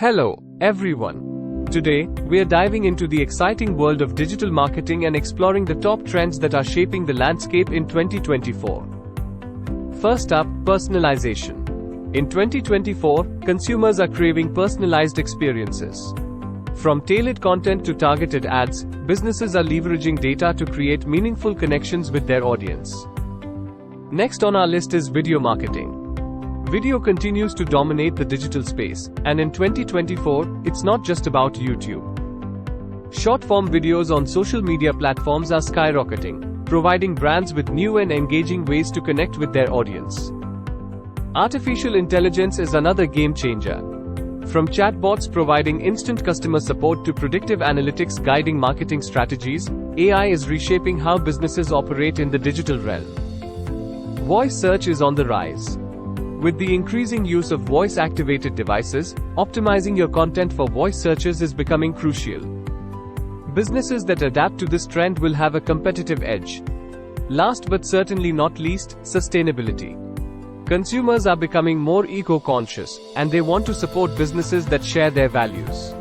Hello, everyone. Today, we are diving into the exciting world of digital marketing and exploring the top trends that are shaping the landscape in 2024. First up, personalization. In 2024, consumers are craving personalized experiences. From tailored content to targeted ads, businesses are leveraging data to create meaningful connections with their audience. Next on our list is video marketing. Video continues to dominate the digital space, and in 2024, it's not just about YouTube. Short-form videos on social media platforms are skyrocketing, providing brands with new and engaging ways to connect with their audience. Artificial intelligence is another game changer. From chatbots providing instant customer support to predictive analytics guiding marketing strategies, AI is reshaping how businesses operate in the digital realm. Voice search is on the rise. With the increasing use of voice-activated devices, optimizing your content for voice searches is becoming crucial. Businesses that adapt to this trend will have a competitive edge. Last but certainly not least, sustainability. Consumers are becoming more eco-conscious, and they want to support businesses that share their values.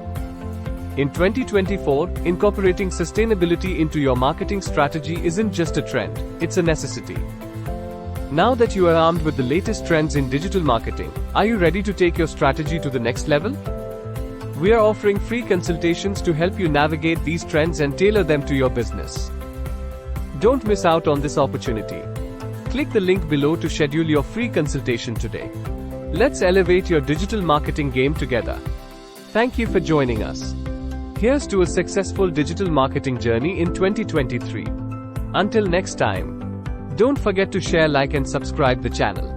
In 2024, incorporating sustainability into your marketing strategy isn't just a trend, it's a necessity. Now that you are armed with the latest trends in digital marketing, are you ready to take your strategy to the next level? We are offering free consultations to help you navigate these trends and tailor them to your business. Don't miss out on this opportunity. Click the link below to schedule your free consultation today. Let's elevate your digital marketing game together. Thank you for joining us. Here's to a successful digital marketing journey in 2023. Until next time. Don't forget to share, like and subscribe the channel.